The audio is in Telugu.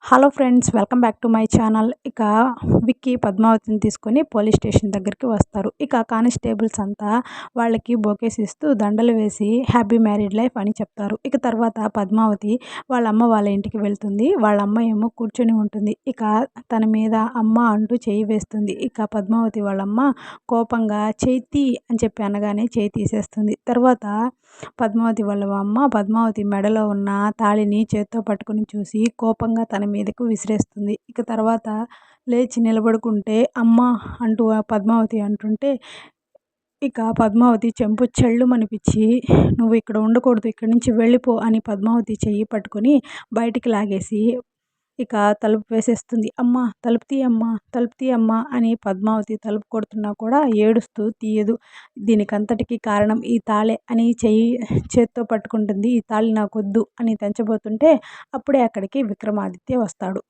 Hello friends, welcome back to my channel. ఇక విక్కీ పద్మావతిని తీసుకొని పోలీస్ స్టేషన్ దగ్గరికి వస్తారు. ఇక కానిస్టేబుల్స్ అంతా వాళ్ళకి బొకేస్ ఇస్తూ దండలు వేసి హ్యాపీ మ్యారీడ్ లైఫ్ అని చెప్తారు. ఇక తర్వాత పద్మావతి వాళ్ళ అమ్మ వాళ్ళ ఇంటికి వెళ్తుంది. వాళ్ళ అమ్మ ఏమో కూర్చొని ఉంటుంది. ఇక తన మీద అమ్మ అంటూ చేయి వేస్తుంది. ఇక పద్మావతి వాళ్ళమ్మ కోపంగా చేతి అని చెప్పి అనగానే చేయి తీసేస్తుంది. తర్వాత పద్మావతి వాళ్ళ అమ్మ పద్మావతి మెడలో ఉన్న తాళిని చేత్తో పట్టుకుని చూసి కోపంగా తన మీదకు విసిరేస్తుంది. ఇక తర్వాత లేచి నిలబడుకుంటే అమ్మ అంటూ పద్మావతి అంటుంటే ఇక పద్మావతి చెంపు చెళ్ళుమనిపించి నువ్వు ఇక్కడ ఉండకూడదు, ఇక్కడి నుంచి వెళ్ళిపో అని పద్మావతి చెయ్యి పట్టుకొని బయటికి లాగేసి ఇక తలుపు వేసేస్తుంది. అమ్మ తలుపు తీయమ్మ, తలుపు తీయమ్మ అని పద్మావతి తలుపు కొడుతున్నా కూడా ఏడుస్తూ తీయదు. దీనికంతటికీ కారణం ఈ తాళే అని చేత్తో పట్టుకుంటుంది. ఈ తాళి నాకొద్దు అని తెంచబోతుంటే అప్పుడే అక్కడికి విక్రమాదిత్య వస్తాడు.